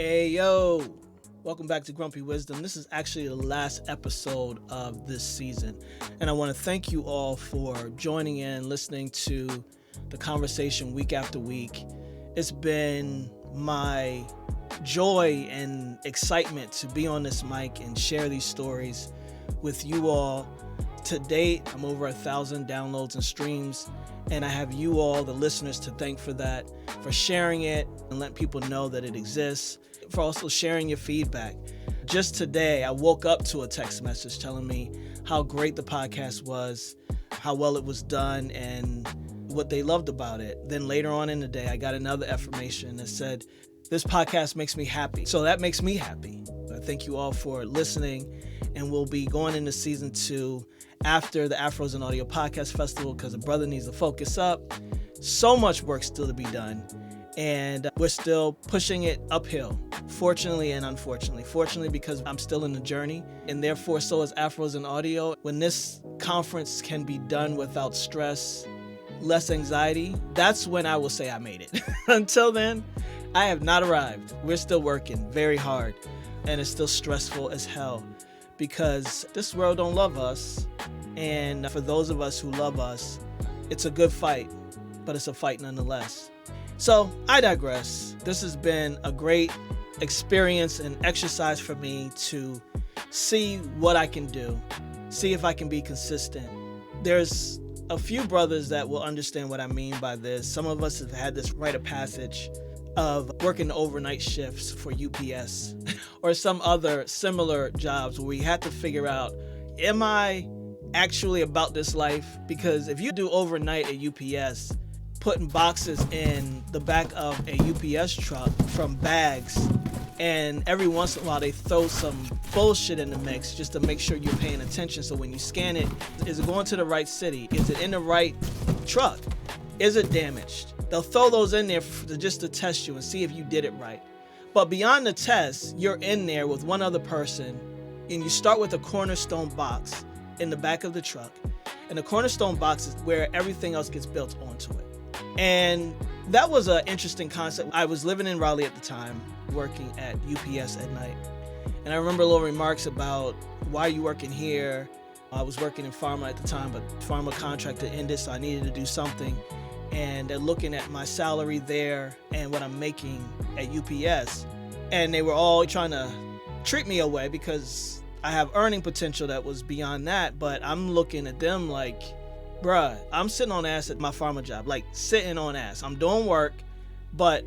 Hey, yo. Welcome back to Grumpy Wizdom. This is actually the last episode of this season. And I want to thank you all for joining in, listening to the conversation week after week. It's been my joy and excitement to be on this mic and share these stories with you all. To date, I'm over 1,000 downloads and streams, and I have you all, the listeners, to thank for that, for sharing it and letting people know that it exists, for also sharing your feedback. Just today, I woke up to a text message telling me how great the podcast was, how well it was done, and what they loved about it. Then later on in the day, I got another affirmation that said, this podcast makes me happy. So that makes me happy. I thank you all for listening, and we'll be going into season 2 after the Afros and Audio Podcast Festival because a brother needs to focus up. So much work still to be done, and we're still pushing it uphill, fortunately and unfortunately. Fortunately because I'm still in the journey, and therefore so is Afros and Audio. When this conference can be done without stress, less anxiety, that's when I will say I made it. Until then, I have not arrived. We're still working very hard, and it's still stressful as hell because this world don't love us. And for those of us who love us, it's a good fight, but it's a fight nonetheless. So I digress. This has been a great experience and exercise for me to see what I can do, see if I can be consistent. There's a few brothers that will understand what I mean by this. Some of us have had this rite of passage of working overnight shifts for UPS or some other similar jobs where we had to figure out, am I actually about this life? Because if you do overnight at UPS, putting boxes in the back of a UPS truck from bags, and every once in a while they throw some bullshit in the mix just to make sure you're paying attention. So when you scan it, is it going to the right city? Is it in the right truck? Is it damaged? They'll throw those in there just to test you and see if you did it right. But beyond the test, you're in there with one other person, and you start with a Cornerstone box in the back of the truck. And the Cornerstone box is where everything else gets built onto it. And that was an interesting concept. I was living in Raleigh at the time, working at UPS at night. And I remember little remarks about, why are you working here? I was working in pharma at the time, but pharma contract had ended, so I needed to do something. And they're looking at my salary there and what I'm making at UPS. And they were all trying to treat me away because I have earning potential that was beyond that. But I'm looking at them like, bruh, I'm sitting on ass at my pharma job, like sitting on ass. I'm doing work, but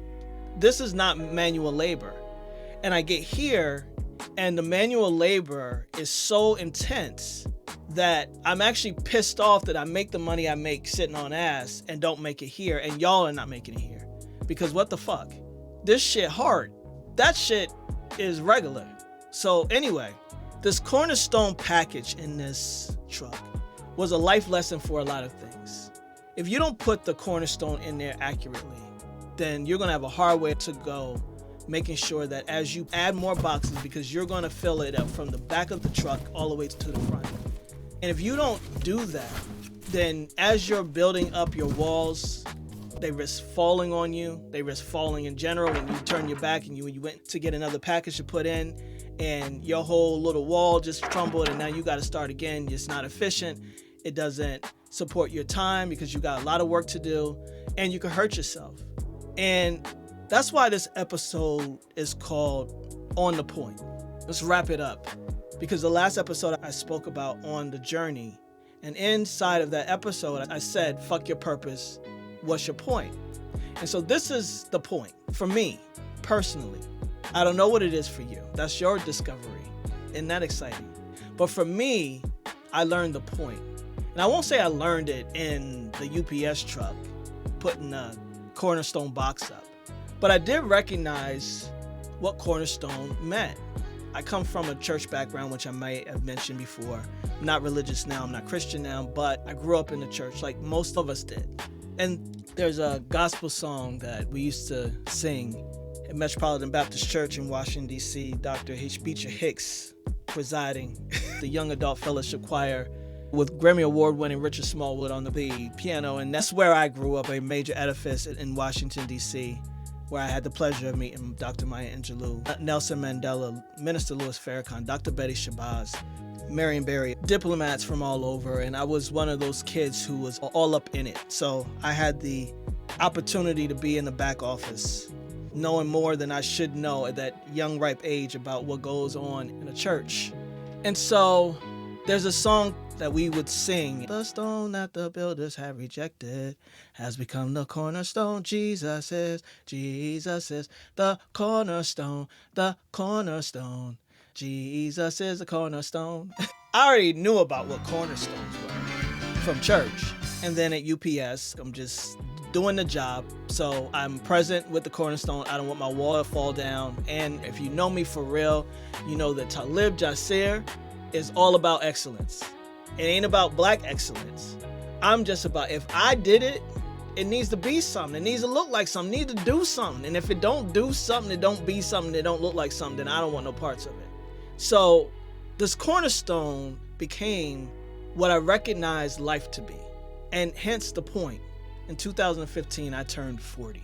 this is not manual labor. And I get here, and the manual labor is so intense that I'm actually pissed off that I make the money I make sitting on ass and don't make it here, and y'all are not making it here. Because what the fuck? This shit hard. That shit is regular. So anyway, this Cornerstone package in this truck was a life lesson for a lot of things. If you don't put the Cornerstone in there accurately, then you're gonna have a hard way to go making sure that as you add more boxes, because you're gonna fill it up from the back of the truck all the way to the front. And if you don't do that, then as you're building up your walls, they risk falling on you. They risk falling in general when you turn your back and you went to get another package to put in, and your whole little wall just crumbled, and now you got to start again. It's not efficient. It doesn't support your time because you got a lot of work to do, and you can hurt yourself. And that's why this episode is called On the Point. Let's wrap it up. Because the last episode I spoke about on the journey, and inside of that episode, I said, fuck your purpose, what's your point? And so this is the point for me, personally. I don't know what it is for you. That's your discovery. Isn't that exciting? But for me, I learned the point. And I won't say I learned it in the UPS truck, putting a Cornerstone box up. But I did recognize what Cornerstone meant. I come from a church background, which I might have mentioned before. I'm not religious now, I'm not Christian now, but I grew up in the church like most of us did. And there's a gospel song that we used to sing at Metropolitan Baptist Church in Washington, D.C. Dr. H. Beecher Hicks presiding, the Young Adult Fellowship Choir with Grammy Award-winning Richard Smallwood on the piano. And that's where I grew up, a major edifice in Washington, D.C. where I had the pleasure of meeting Dr. Maya Angelou, Nelson Mandela, Minister Louis Farrakhan, Dr. Betty Shabazz, Marion Barry, diplomats from all over, and I was one of those kids who was all up in it. So I had the opportunity to be in the back office, knowing more than I should know at that young, ripe age about what goes on in a church. And so there's a song that we would sing. The stone that the builders have rejected has become the cornerstone. Jesus is the cornerstone, the cornerstone. Jesus is the cornerstone. I already knew about what cornerstones were from church. And then at UPS, I'm just doing the job. So I'm present with the cornerstone. I don't want my wall to fall down. And if you know me for real, you know that Talib Jasir is all about excellence. It ain't about black excellence. I'm just about, if I did it, it needs to be something. It needs to look like something. It needs to do something. And if it don't do something, it don't be something, it don't look like something, then I don't want no parts of it. So this cornerstone became what I recognized life to be. And hence the point. In 2015, I turned 40.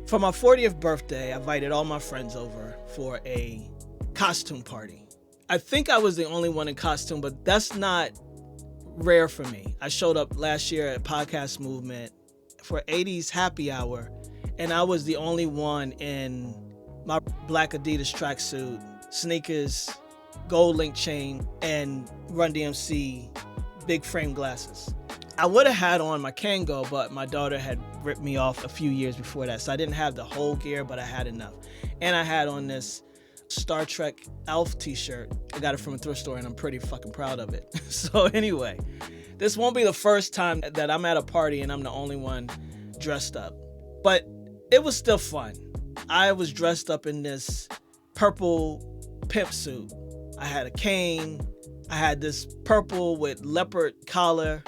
For my 40th birthday, I invited all my friends over for a costume party. I think I was the only one in costume, but that's not rare for me. I showed up last year at Podcast Movement for 80s happy hour, and I was the only one in my black Adidas tracksuit, sneakers, gold link chain, and Run DMC big frame glasses. I would have had on my Kango, but my daughter had ripped me off a few years before that, so I didn't have the whole gear, but I had enough. And I had on this Star Trek Elf t-shirt. I got it from a thrift store, and I'm pretty fucking proud of it. So anyway, this won't be the first time that I'm at a party and I'm the only one dressed up. But it was still fun. I was dressed up in this purple pimp suit. I had a cane. I had this purple with leopard collar.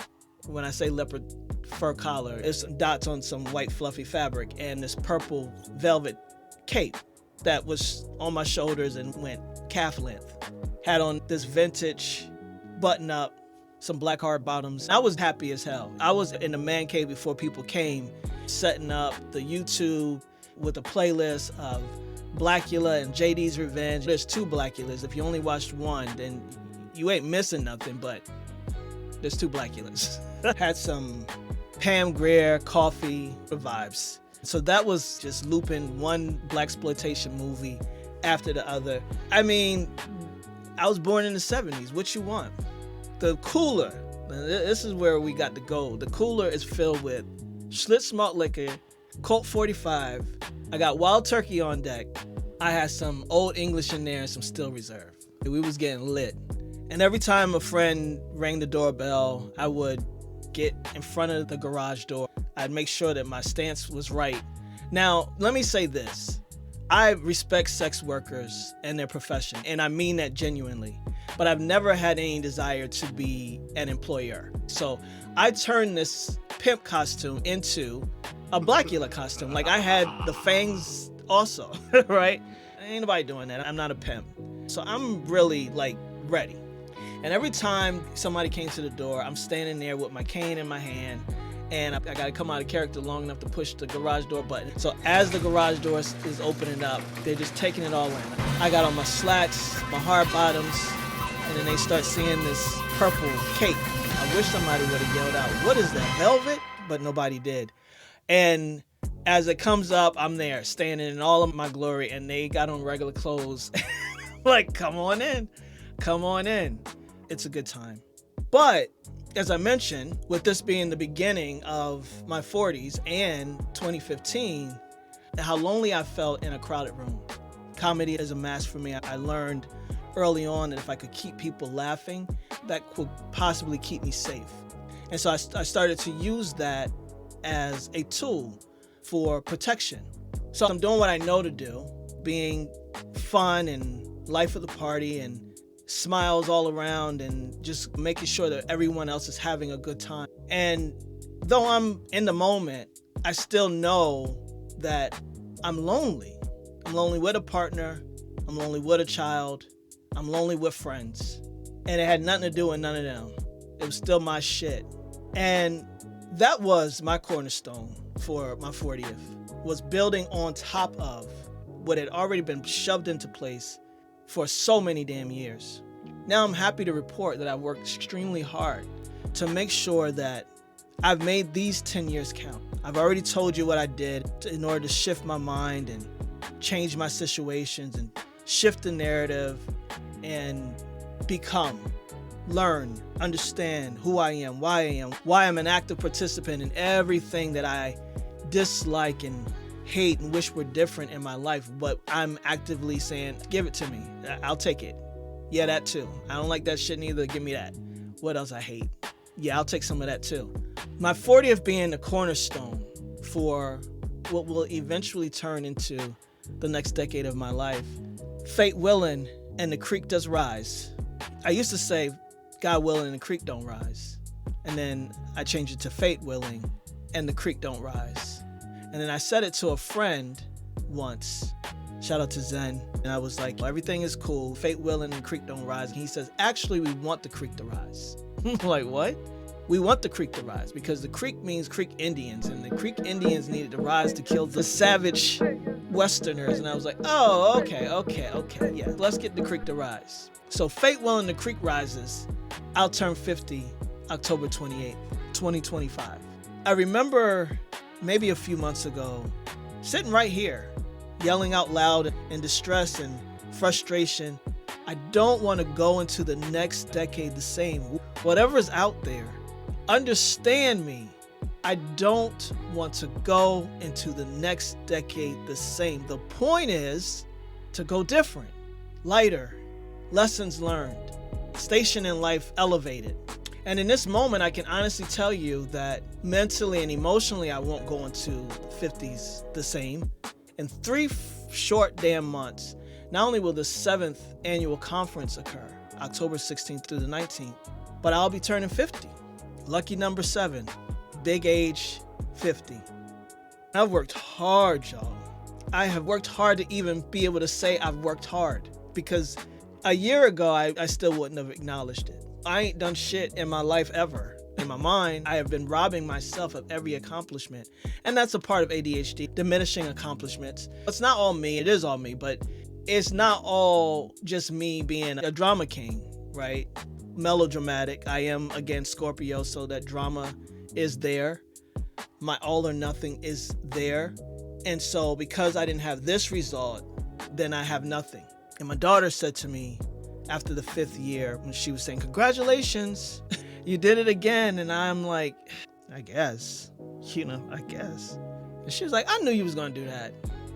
When I say leopard fur collar, it's dots on some white fluffy fabric, and this purple velvet cape that was on my shoulders and went calf length. Had on this vintage button up, some black hard bottoms. I was happy as hell. I was in the man cave before people came, setting up the YouTube with a playlist of Blackula and JD's Revenge. There's 2 Blackulas. If you only watched one, then you ain't missing nothing, but there's 2 Blackulas. Had some Pam Grier coffee vibes. So that was just looping one blaxploitation movie after the other. I mean, I was born in the 70s. What you want? The cooler. This is where we got the gold. The cooler is filled with Schlitz malt liquor, Colt 45. I got Wild Turkey on deck. I had some Old English in there and some Still Reserve. We was getting lit. And every time a friend rang the doorbell, I would get in front of the garage door. I'd make sure that my stance was right. Now, let me say this. I respect sex workers and their profession, and I mean that genuinely. But I've never had any desire to be an employer. So I turned this pimp costume into a Blackula costume. Like, I had the fangs also, right? Ain't nobody doing that. I'm not a pimp. So I'm really, like, ready. And every time somebody came to the door, I'm standing there with my cane in my hand, and I got to come out of character long enough to push the garage door button. So as the garage door is opening up, they're just taking it all in. I got on my slacks, my hard bottoms, and then they start seeing this purple cape. I wish somebody would have yelled out, "What is that, velvet?" But nobody did. And as it comes up, I'm there, standing in all of my glory, and they got on regular clothes. Like, come on in. Come on in. It's a good time. But as I mentioned, with this being the beginning of my 40s and 2015, how lonely I felt in a crowded room. Comedy is a mask for me. I learned early on that if I could keep people laughing, that could possibly keep me safe. And so I started to use that as a tool for protection. So I'm doing what I know to do, being fun and life of the party and smiles all around and just making sure that everyone else is having a good time. And though I'm in the moment, I still know that I'm lonely. I'm lonely with a partner. I'm lonely with a child. I'm lonely with friends. And it had nothing to do with none of them. It was still my shit. And that was my cornerstone for my 40th. was building on top of what had already been shoved into place for so many damn years. Now I'm happy to report that I've worked extremely hard to make sure that I've made these 10 years count. I've already told you what I did in order to shift my mind and change my situations and shift the narrative and become, learn, understand who I am, why I'm an active participant in everything that I dislike and hate and wish were different in my life, but I'm actively saying, give it to me. I'll take it. Yeah, that too. I don't like that shit neither. Give me that. What else I hate? Yeah, I'll take some of that too. My 40th being the cornerstone for what will eventually turn into the next decade of my life. Fate willing and the creek does rise. I used to say, God willing and the creek don't rise. And then I changed it to fate willing and the creek don't rise. And then I said it to a friend once. Shout out to Zen. And I was like, well, everything is cool. Fate willing and the creek don't rise. And he says, actually, we want the creek to rise. I'm like, what? We want the creek to rise because the creek means Creek Indians. And the Creek Indians needed to rise to kill the savage Westerners. And I was like, oh, okay. Yeah, let's get the creek to rise. So fate willing, the creek rises. I'll turn 50 October 28th, 2025. I remember maybe a few months ago, sitting right here, yelling out loud in distress and frustration, I don't want to go into the next decade the same. Whatever is out there, understand me. I don't want to go into the next decade the same. The point is to go different, lighter, lessons learned, station in life elevated. And in this moment, I can honestly tell you that mentally and emotionally, I won't go into the 50s the same. In 3 short damn months, not only will the 7th annual conference occur, October 16th through the 19th, but I'll be turning 50. Lucky number 7, big age 50. I've worked hard, y'all. I have worked hard to even be able to say I've worked hard, because a year ago, I still wouldn't have acknowledged it. I ain't done shit in my life ever. In my mind, I have been robbing myself of every accomplishment. And that's a part of ADHD, diminishing accomplishments. It's not all me, it is all me, but it's not all just me being a drama king, right? Melodramatic. I am, again, Scorpio, so that drama is there. My all or nothing is there. And so because I didn't have this result, then I have nothing. And my daughter said to me after the 5th year, when she was saying, congratulations, you did it again. And I'm like, I guess. And she was like, I knew you was going to do that.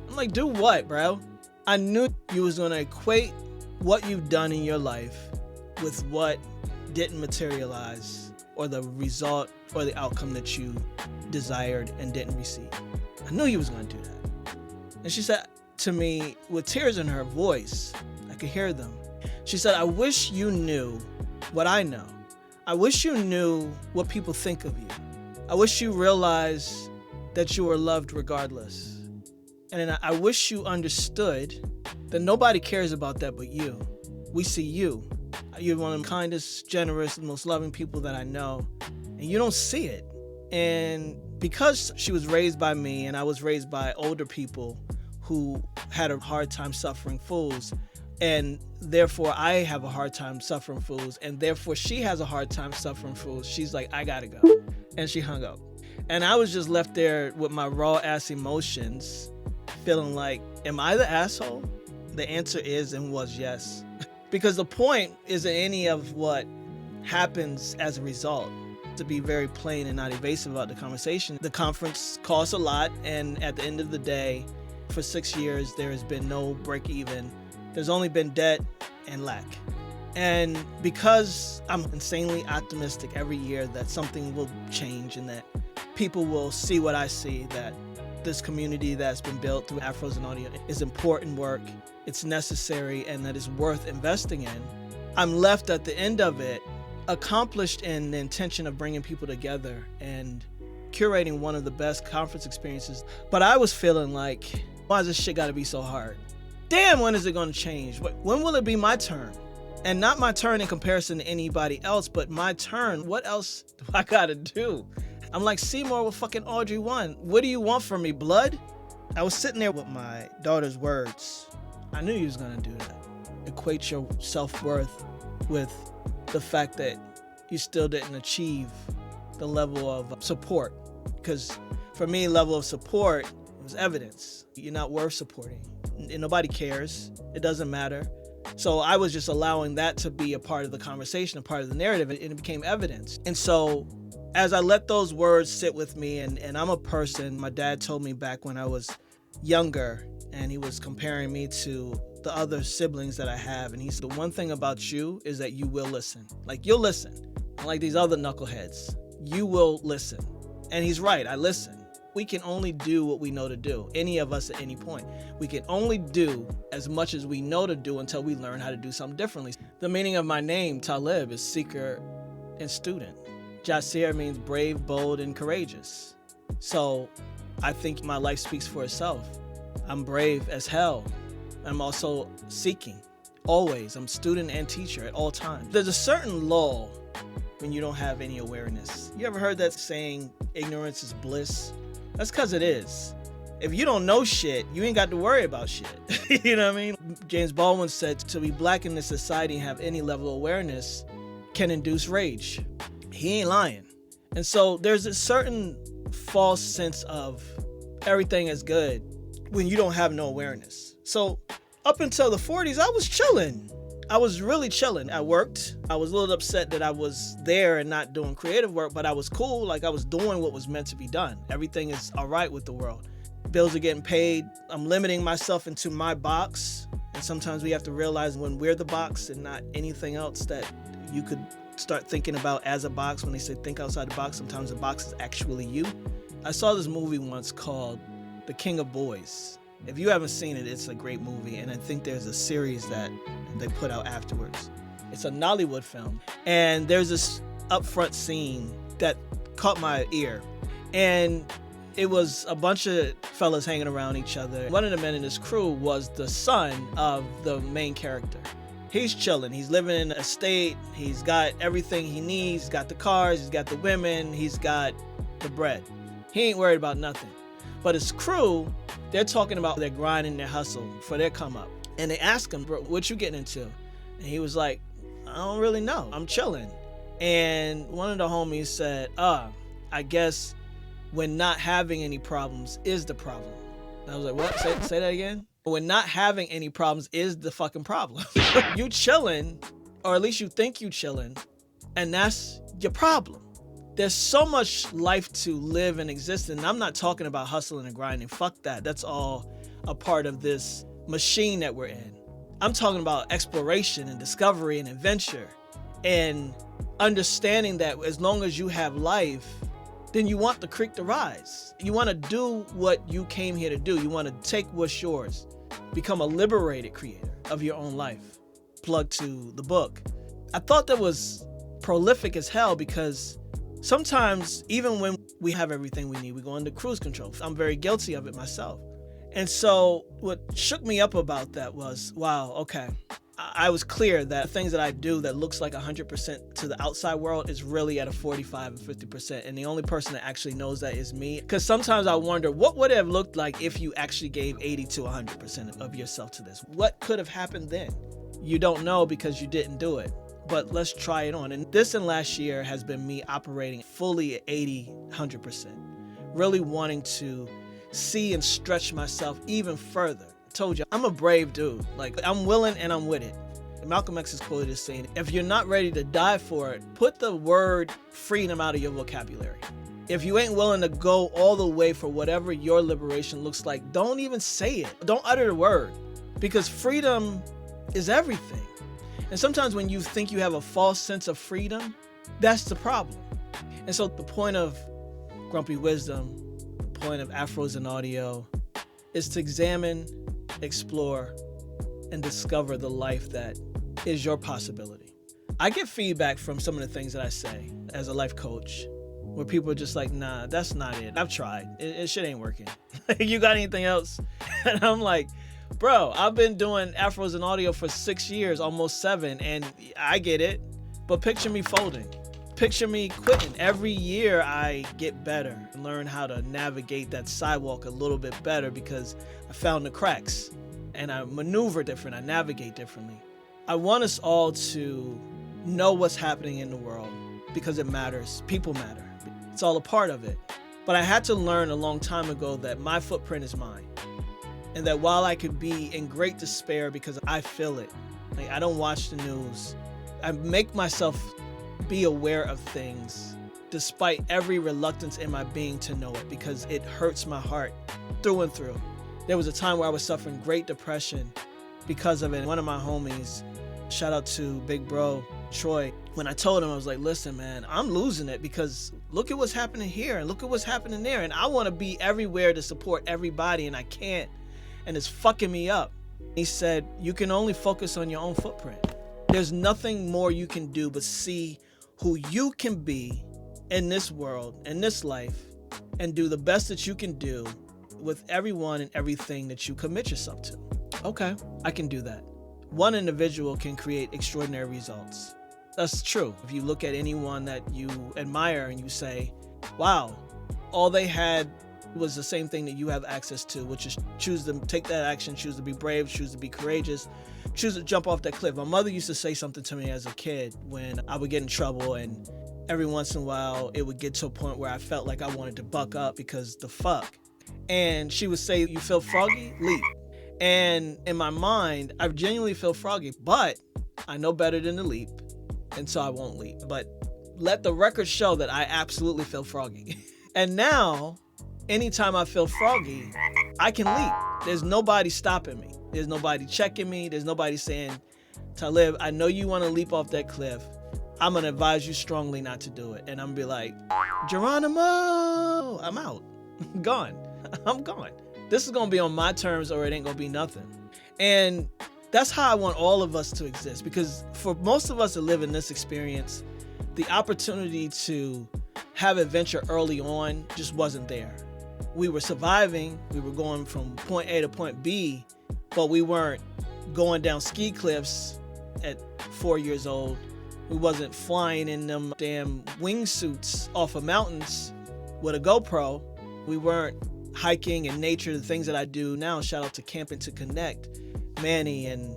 I'm like, do what, bro? I knew you was going to equate what you've done in your life with what didn't materialize, or the result or the outcome that you desired and didn't receive. I knew you was going to do that. And she said to me with tears in her voice, I could hear them. She said, I wish you knew what I know. I wish you knew what people think of you. I wish you realized that you were loved regardless. And I wish you understood that nobody cares about that but you. We see you. You're one of the kindest, generous, most loving people that I know. And you don't see it. And because she was raised by me and I was raised by older people who had a hard time suffering fools, and therefore I have a hard time suffering fools, and therefore she has a hard time suffering fools, she's like, I gotta go. And she hung up. And I was just left there with my raw ass emotions, feeling like, am I the asshole? The answer is and was yes. Because the point isn't any of what happens as a result. To be very plain and not evasive about the conversation, the conference costs a lot, and at the end of the day, for 6 years, there has been no break even. There's only been debt and lack. And because I'm insanely optimistic every year that something will change and that people will see what I see, that this community that's been built through Afros and audio is important work, it's necessary, and that is worth investing in, I'm left at the end of it accomplished in the intention of bringing people together and curating one of the best conference experiences. But I was feeling like, why does this shit gotta be so hard? Damn, when is it gonna change? When will it be my turn? And not my turn in comparison to anybody else, but my turn. What else do I gotta do? I'm like Seymour with fucking Audrey 1. What do you want from me, blood? I was sitting there with my daughter's words. I knew he was going to do that. Equate your self-worth with the fact that you still didn't achieve the level of support. Because for me, level of support was evidence. You're not worth supporting. And nobody cares. It doesn't matter. So I was just allowing that to be a part of the conversation, a part of the narrative, and it became evidence. And so as I let those words sit with me, and I'm a person, my dad told me back when I was younger, and he was comparing me to the other siblings that I have, and he said, the one thing about you is that you will listen. Like, you'll listen. Unlike these other knuckleheads, you will listen. And he's right, I listen. We can only do what we know to do, any of us at any point. We can only do as much as we know to do until we learn how to do something differently. The meaning of my name, Talib, is seeker and student. Jasir means brave, bold, and courageous. So I think my life speaks for itself. I'm brave as hell. I'm also seeking, always. I'm student and teacher at all times. There's a certain lull when you don't have any awareness. You ever heard that saying, ignorance is bliss? That's because it is. If you don't know shit, you ain't got to worry about shit. You know what I mean? James Baldwin said, to be black in this society and have any level of awareness can induce rage. He ain't lying. And so there's a certain false sense of everything is good when you don't have no awareness. So up until the 40s, I was chilling. I was really chilling. I worked. I was a little upset that I was there and not doing creative work, but I was cool. Like, I was doing what was meant to be done. Everything is all right with the world. Bills are getting paid. I'm limiting myself into my box. And sometimes we have to realize when we're the box and not anything else, that you could start thinking about as a box. When they say think outside the box, sometimes the box is actually you. I saw this movie once called The King of Boys. If you haven't seen it, it's a great movie, and I think there's a series that they put out afterwards. It's a Nollywood film, and there's this upfront scene that caught my ear, and it was a bunch of fellas hanging around each other. One of the men in his crew was the son of the main character. He's chilling. He's living in an estate. He's got everything he needs. He's got the cars. He's got the women. He's got the bread. He ain't worried about nothing. But his crew, they're talking about their grind and their hustle for their come up. And they ask him, bro, what you getting into? And he was like, I don't really know. I'm chilling. And one of the homies said, I guess when not having any problems is the problem. And I was like, what? Say that again? When not having any problems is the fucking problem. You chilling, or at least you think you chilling, and that's your problem. There's so much life to live and exist, and I'm not talking about hustling and grinding. Fuck that. That's all a part of this machine that we're in. I'm talking about exploration and discovery and adventure and understanding that as long as you have life, then you want the creek to rise. You want to do what you came here to do. You want to take what's yours. Become a liberated creator of your own life. Plug to the book. I thought that was prolific as hell because sometimes, even when we have everything we need, we go into cruise control. I'm very guilty of it myself. And so what shook me up about that was, wow, okay. I was clear that things that I do that looks like 100% to the outside world is really at a 45 and 50%. And the only person that actually knows that is me. Because sometimes I wonder, what would it have looked like if you actually gave 80 to 100% of yourself to this? What could have happened then? You don't know because you didn't do it. But let's try it on. And this and last year has been me operating fully at 80, 100%. Really wanting to see and stretch myself even further. I told you, I'm a brave dude. Like, I'm willing and I'm with it. Malcolm X is quoted as saying, if you're not ready to die for it, put the word freedom out of your vocabulary. If you ain't willing to go all the way for whatever your liberation looks like, don't even say it. Don't utter the word. Because freedom is everything. And sometimes when you think you have a false sense of freedom, that's the problem. And so the point of Grumpy Wisdom, the point of Afros and Audio, is to examine, explore, and discover the life that is your possibility. I get feedback from some of the things that I say as a life coach, where people are just like, nah, that's not it. I've tried. It shit ain't working. You got anything else? And I'm like, bro, I've been doing Afros and Audio for 6 years, almost 7, and I get it. But picture me folding. picture me quitting. Every year I get better and learn how to navigate that sidewalk a little bit better because I found the cracks and I maneuver different. I navigate differently. I want us all to know what's happening in the world because it matters. People matter. It's all a part of it. But I had to learn a long time ago that my footprint is mine. And that while I could be in great despair because I feel it, like I don't watch the news, I make myself be aware of things despite every reluctance in my being to know it because it hurts my heart through and through. There was a time where I was suffering great depression because of it. One of my homies, shout out to big bro Troy, when I told him, I was like, listen, man, I'm losing it because look at what's happening here and look at what's happening there. And I want to be everywhere to support everybody and I can't. And it's fucking me up. He said, you can only focus on your own footprint. There's nothing more you can do but see who you can be in this world, in this life, and do the best that you can do with everyone and everything that you commit yourself to. Okay, I can do that. One individual can create extraordinary results. That's true. If you look at anyone that you admire and you say, wow, all they had was the same thing that you have access to, which is choose to take that action, choose to be brave, choose to be courageous, choose to jump off that cliff. My mother used to say something to me as a kid when I would get in trouble, and every once in a while it would get to a point where I felt like I wanted to buck up because the fuck. And she would say, you feel froggy? Leap. And in my mind, I genuinely feel froggy, but I know better than to leap, and so I won't leap. But let the record show that I absolutely feel froggy. And now, anytime I feel froggy, I can leap. There's nobody stopping me. There's nobody checking me. There's nobody saying, Talib, I know you want to leap off that cliff. I'm going to advise you strongly not to do it. And I'm going to be like, Geronimo, I'm out. Gone. I'm gone. This is going to be on my terms or it ain't going to be nothing. And that's how I want all of us to exist. Because for most of us to live in this experience, the opportunity to have adventure early on just wasn't there. We were surviving. We were going from point A to point B, but we weren't going down ski cliffs at 4 years old. We wasn't flying in them damn wingsuits off of mountains with a GoPro. We weren't hiking in nature, the things that I do now. Shout out to Camping to Connect, Manny and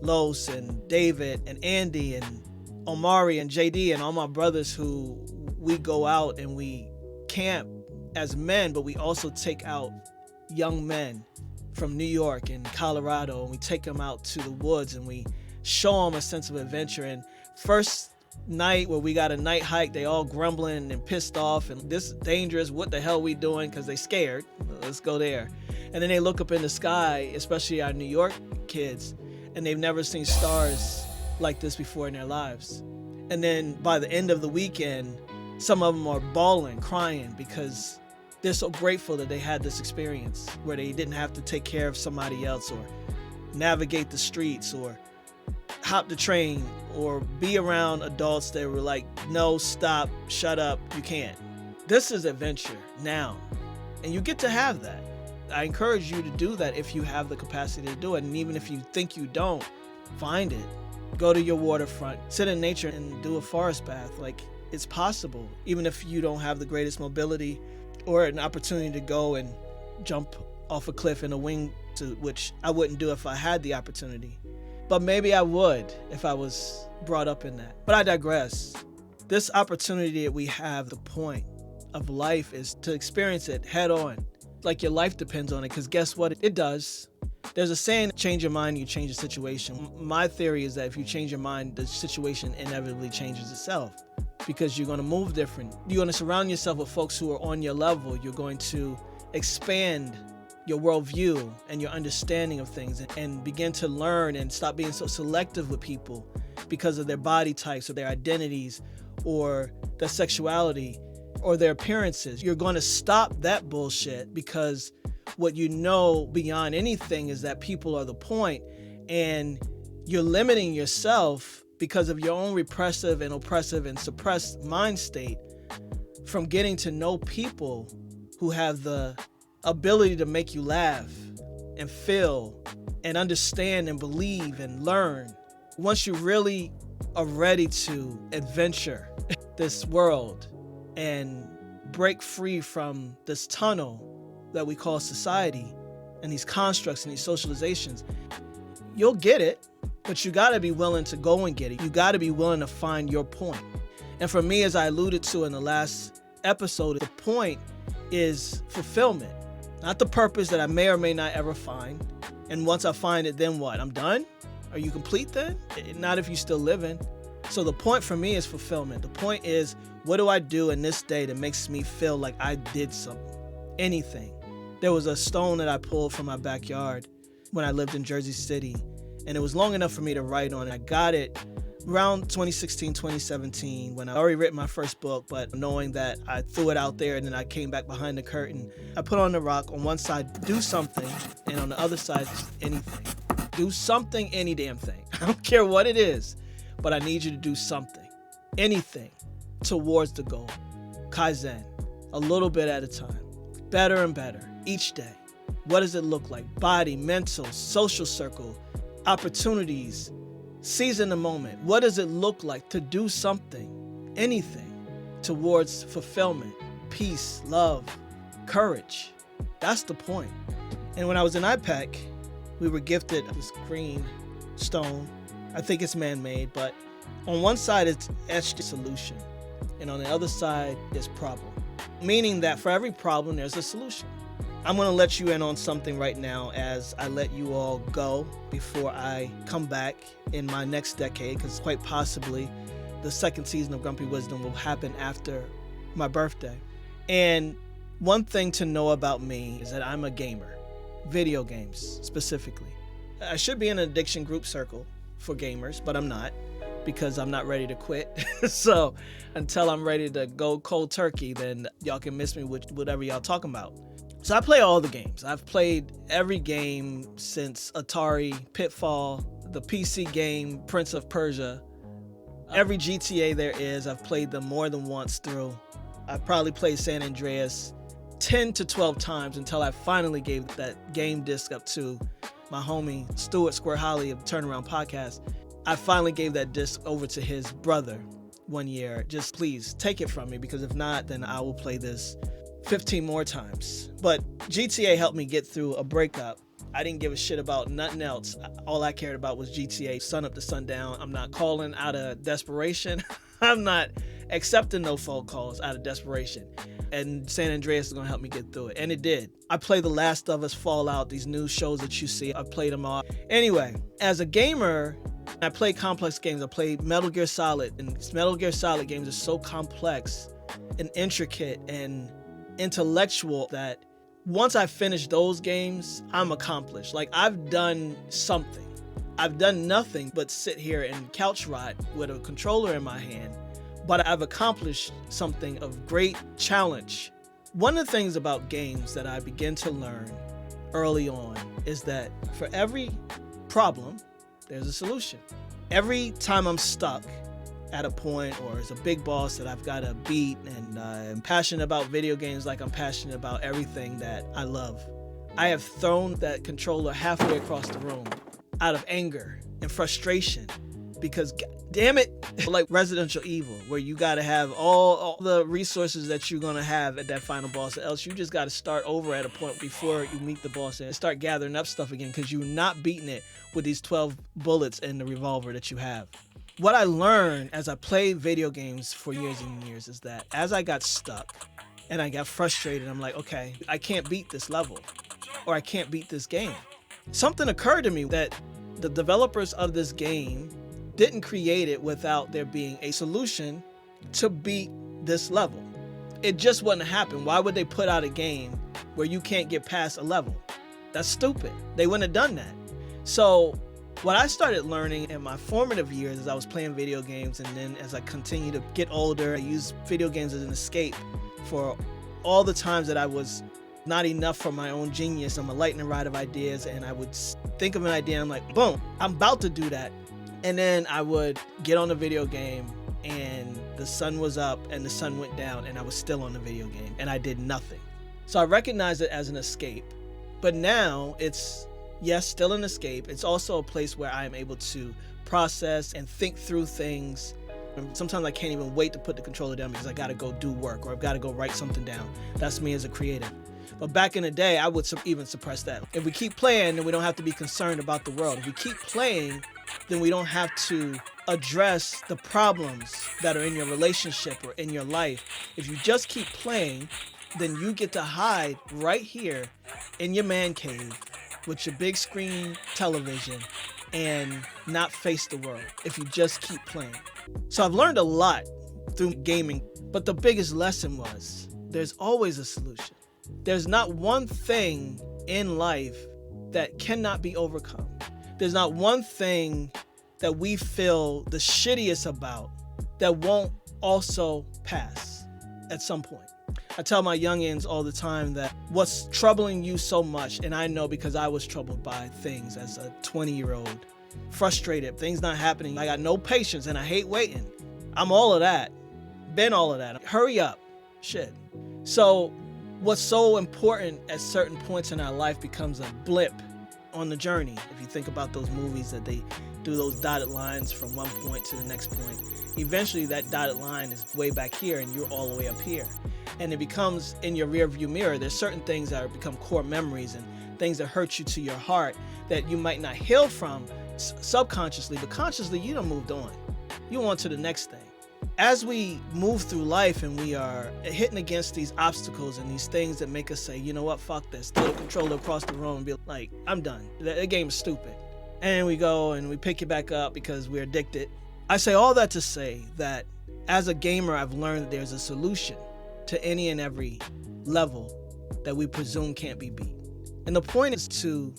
Los and David and Andy and Omari and JD and all my brothers who we go out and we camp as men, but we also take out young men from New York and Colorado, and we take them out to the woods and we show them a sense of adventure. And first night where we got a night hike, they all grumbling and pissed off and this is dangerous, what the hell we doing, because they scared. Let's go there. And then they look up in the sky, especially our New York kids, and they've never seen stars like this before in their lives. And then by the end of the weekend, some of them are bawling, crying because they're so grateful that they had this experience where they didn't have to take care of somebody else or navigate the streets or hop the train or be around adults that were like, no, stop, shut up, you can't. This is adventure now, and you get to have that. I encourage you to do that if you have the capacity to do it, and even if you think you don't, find it. Go to your waterfront, sit in nature and do a forest bath. Like, it's possible, even if you don't have the greatest mobility or an opportunity to go and jump off a cliff in a wingsuit, which I wouldn't do if I had the opportunity. But maybe I would if I was brought up in that. But I digress. This opportunity that we have, the point of life is to experience it head on. Like your life depends on it, because guess what? It does. There's a saying, change your mind, you change the situation. My theory is that if you change your mind, the situation inevitably changes itself, because you're going to move different. You're going to surround yourself with folks who are on your level. You're going to expand your worldview and your understanding of things and begin to learn and stop being so selective with people because of their body types or their identities or their sexuality or their appearances. You're going to stop that bullshit, because what you know beyond anything is that people are the point, and you're limiting yourself because of your own repressive and oppressive and suppressed mind state from getting to know people who have the ability to make you laugh and feel and understand and believe and learn. Once you really are ready to adventure, this world and break free from this tunnel that we call society and these constructs and these socializations, you'll get it, but you got to be willing to go and get it. You got to be willing to find your point. And for me, as I alluded to in the last episode, the point is fulfillment, not the purpose that I may or may not ever find. And once I find it, then what? I'm done? Are you complete then? Not if you're still living. So the point for me is fulfillment. The point is, what do I do in this day that makes me feel like I did something? Anything. There was a stone that I pulled from my backyard when I lived in Jersey City, and it was long enough for me to write on it. I got it around 2016, 2017, when I already written my first book, but knowing that I threw it out there and then I came back behind the curtain, I put on the rock on one side, do something, and on the other side, anything. Do something, any damn thing. I don't care what it is, but I need you to do something, anything towards the goal. Kaizen, a little bit at a time, better and better each day. What does it look like? Body, mental, social circle, opportunities, seize in the moment. What does it look like to do something, anything towards fulfillment, peace, love, courage? That's the point. And when I was in IPEC, we were gifted this green stone. I think it's man-made, but on one side it's etched solution, and on the other side is problem. Meaning that for every problem, there's a solution. I'm going to let you in on something right now as I let you all go before I come back in my next decade, because quite possibly the second season of Grumpy Wizdom will happen after my birthday. And one thing to know about me is that I'm a gamer, video games specifically. I should be in an addiction group circle for gamers, but I'm not, because I'm not ready to quit. So until I'm ready to go cold turkey, then y'all can miss me with whatever y'all talking about. So I play all the games. I've played every game since Atari, Pitfall, the PC game, Prince of Persia. Every GTA there is, I've played them more than once through. I probably played San Andreas 10 to 12 times until I finally gave that game disc up to my homie, Stuart Square Holly of Turnaround Podcast. I finally gave that disc over to his brother one year. Just please take it from me, because if not, then I will play this 15 more times. But GTA helped me get through a breakup. I didn't give a shit about nothing else. All I cared about was GTA, sun up to sundown. I'm not calling out of desperation. I'm not accepting no phone calls out of desperation. And San Andreas is going to help me get through it. And it did. I play The Last of Us, Fallout, these new shows that you see. I played them all. Anyway, as a gamer, I play complex games. I play Metal Gear Solid. And Metal Gear Solid games are so complex and intricate and intellectual that once I finish those games, I'm accomplished. Like, I've done something. I've done nothing but sit here and couch rot with a controller in my hand, but I've accomplished something of great challenge. One of the things about games that I began to learn early on is that for every problem, there's a solution. Every time I'm stuck at a point, or as a big boss that I've got to beat, and I'm passionate about video games like I'm passionate about everything that I love, I have thrown that controller halfway across the room out of anger and frustration, because damn it, like Residential Evil, where you got to have all the resources that you're going to have at that final boss, or else you just got to start over at a point before you meet the boss and start gathering up stuff again, because you're not beating it with these 12 bullets in the revolver that you have. What I learned as I played video games for years and years is that as I got stuck and I got frustrated, I'm like, okay, I can't beat this level, or I can't beat this game. Something occurred to me that the developers of this game didn't create it without there being a solution to beat this level. It just wouldn't happen. Why would they put out a game where you can't get past a level? That's stupid. They wouldn't have done that. So what I started learning in my formative years as I was playing video games, and then as I continue to get older, I used video games as an escape for all the times that I was not enough for my own genius. I'm a lightning rod of ideas, and I would think of an idea and I'm like, boom, I'm about to do that. And then I would get on the video game and the sun was up and the sun went down and I was still on the video game and I did nothing. So I recognized it as an escape. But now it's, yes, still an escape. It's also a place where I am able to process and think through things And sometimes I can't even wait to put the controller down because I got to go do work or I've got to go write something down. That's me as a creative. But back in the day, I would even suppress that. If we keep playing, then we don't have to be concerned about the world. If we keep playing, then we don't have to address the problems that are in your relationship or in your life. If you just keep playing, then you get to hide right here in your man cave with your big screen television and not face the world if you just keep playing. So I've learned a lot through gaming, but the biggest lesson was there's always a solution. There's not one thing in life that cannot be overcome. There's not one thing that we feel the shittiest about that won't also pass at some point. I tell my youngins all the time that what's troubling you so much, and I know because I was troubled by things as a 20-year-old, frustrated, things not happening. I got no patience and I hate waiting. I'm all of that. Been all of that. Hurry up. Shit. So what's so important at certain points in our life becomes a blip on the journey. If you think about those movies that they do those dotted lines from one point to the next point, eventually that dotted line is way back here and you're all the way up here. And it becomes in your rear view mirror. There's certain things that become core memories and things that hurt you to your heart that you might not heal from subconsciously, but consciously you done moved on. You on to the next thing. As we move through life and we are hitting against these obstacles and these things that make us say, you know what, fuck this, throw the controller across the room and be like, I'm done. That game is stupid. And we go and we pick it back up because we're addicted. I say all that to say that as a gamer, I've learned that there's a solution to any and every level that we presume can't be beat. And the point is to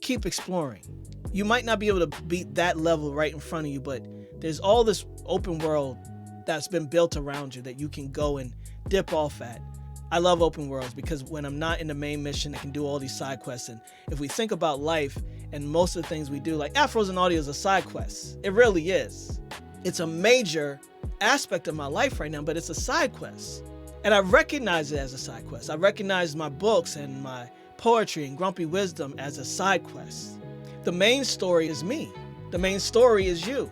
keep exploring. You might not be able to beat that level right in front of you, but there's all this open world that's been built around you that you can go and dip off at. I love open worlds because when I'm not in the main mission, I can do all these side quests. And if we think about life and most of the things we do, like Afros and audio is a side quest. It really is. It's a major aspect of my life right now, but it's a side quest. And I recognize it as a side quest. I recognize my books and my poetry and Grumpy Wizdom as a side quest. The main story is me. The main story is you.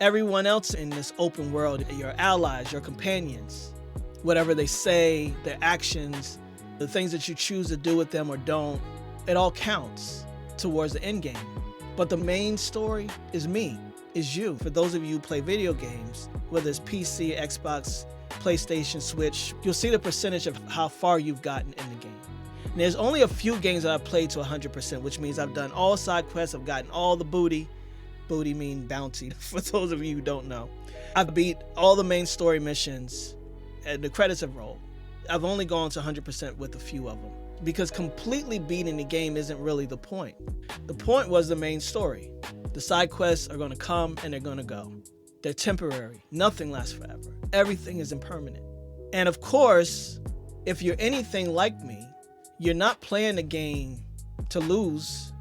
Everyone else in this open world, your allies, your companions, whatever they say, their actions, the things that you choose to do with them or don't, it all counts towards the end game. But the main story is me, is you. For those of you who play video games, whether it's PC, Xbox, PlayStation, Switch, you'll see the percentage of how far you've gotten in the game. And there's only a few games that I've played to 100%, which means I've done all side quests, I've gotten all the booty. Booty mean bounty, for those of you who don't know. I've beat all the main story missions, and the credits have rolled. I've only gone to 100% with a few of them, because completely beating the game isn't really the point. The point was the main story. The side quests are going to come and they're going to go. They're temporary. Nothing lasts forever. Everything is impermanent. And of course, if you're anything like me, you're not playing the game to lose.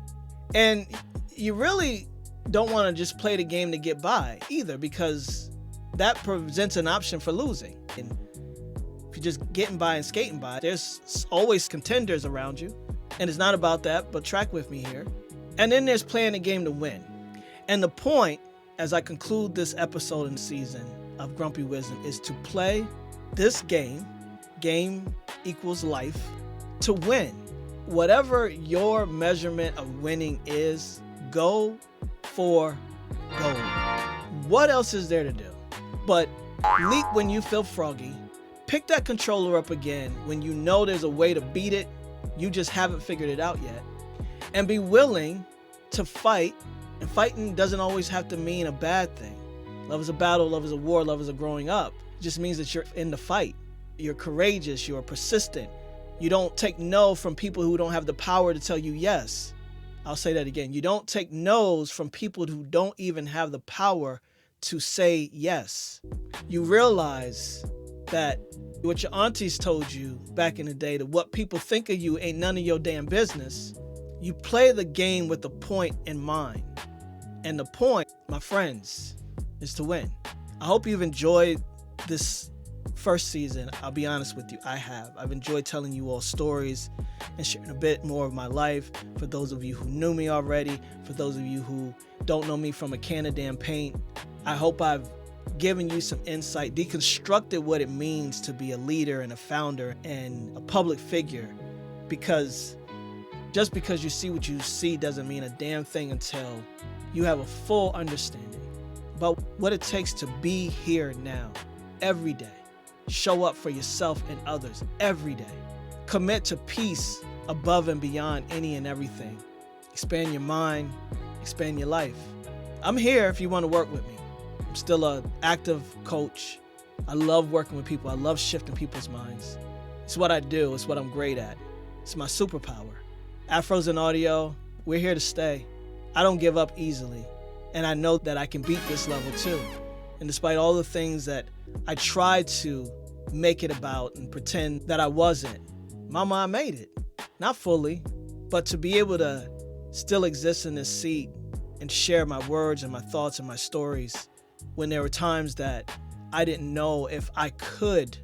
And you really don't want to just play the game to get by either, because that presents an option for losing. And if you're just getting by and skating by, there's always contenders around you. And it's not about that, but track with me here. And then there's playing the game to win. And the point, as I conclude this episode in the season of Grumpy Wizdom, is to play this game equals life, to win. Whatever your measurement of winning is, go for gold. What else is there to do? But leap when you feel froggy, pick that controller up again when you know there's a way to beat it, you just haven't figured it out yet, and be willing to fight. And fighting doesn't always have to mean a bad thing. Love is a battle, love is a war, love is a growing up. It just means that you're in the fight. You're courageous, you're persistent. You don't take no from people who don't have the power to tell you yes. I'll say that again. You don't take no's from people who don't even have the power to say yes. You realize that what your aunties told you back in the day, that what people think of you ain't none of your damn business. You play the game with the point in mind. And the point, my friends, is to win. I hope you've enjoyed this first season. I'll be honest with you, I have. I've enjoyed telling you all stories and sharing a bit more of my life. For those of you who knew me already, for those of you who don't know me from a can of damn paint, I hope I've giving you some insight, deconstructed what it means to be a leader and a founder and a public figure. Because just because you see what you see doesn't mean a damn thing until you have a full understanding about what it takes to be here now, every day. Show up for yourself and others every day. Commit to peace above and beyond any and everything. Expand your mind, expand your life. I'm here if you want to work with me. I'm still an active coach. I love working with people. I love shifting people's minds. It's what I do. It's what I'm great at. It's my superpower. Afros and audio, we're here to stay. I don't give up easily. And I know that I can beat this level too. And despite all the things that I tried to make it about and pretend that I wasn't, mama, I made it. Not fully, but to be able to still exist in this seat and share my words and my thoughts and my stories when there were times that I didn't know if I could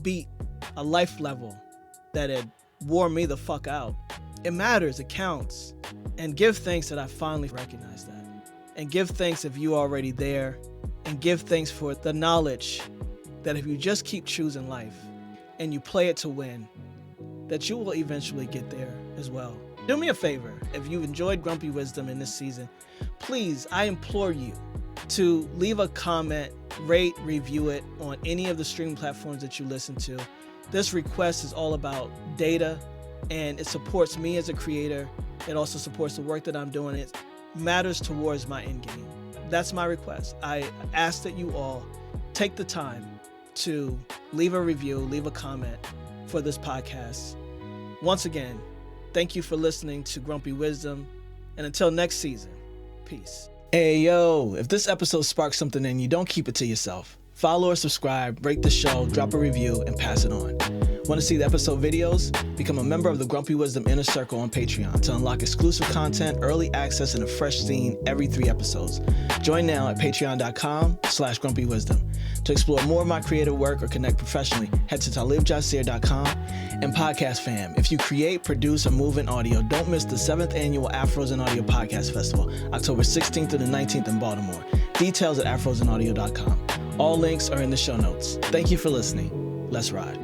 beat a life level that had wore me the fuck out. It matters, it counts. And give thanks that I finally recognized that. And give thanks if you're already there. And give thanks for the knowledge that if you just keep choosing life and you play it to win, that you will eventually get there as well. Do me a favor, if you've enjoyed Grumpy Wizdom in this season, please, I implore you to leave a comment, rate, review it on any of the streaming platforms that you listen to. This request is all about data, and it supports me as a creator. It also supports the work that I'm doing. It matters towards my end game. That's my request. I ask that you all take the time to leave a review, leave a comment for this podcast. Once again, thank you for listening to Grumpy Wizdom, and until next season, peace. Hey, yo, if this episode sparks something in you, don't keep it to yourself. Follow or subscribe, rate the show, drop a review, and pass it on. Want to see the episode videos? Become a member of the Grumpy Wizdom Inner Circle on Patreon to unlock exclusive content, early access, and a fresh scene every 3 episodes. Join now at patreon.com/grumpywisdom. To explore more of my creative work or connect professionally, head to talibjasir.com. And podcast fam, if you create, produce, or move in audio, don't miss the 7th annual Afros and Audio Podcast Festival, October 16th to the 19th in Baltimore. Details at afrosandaudio.com. All links are in the show notes. Thank you for listening. Let's ride.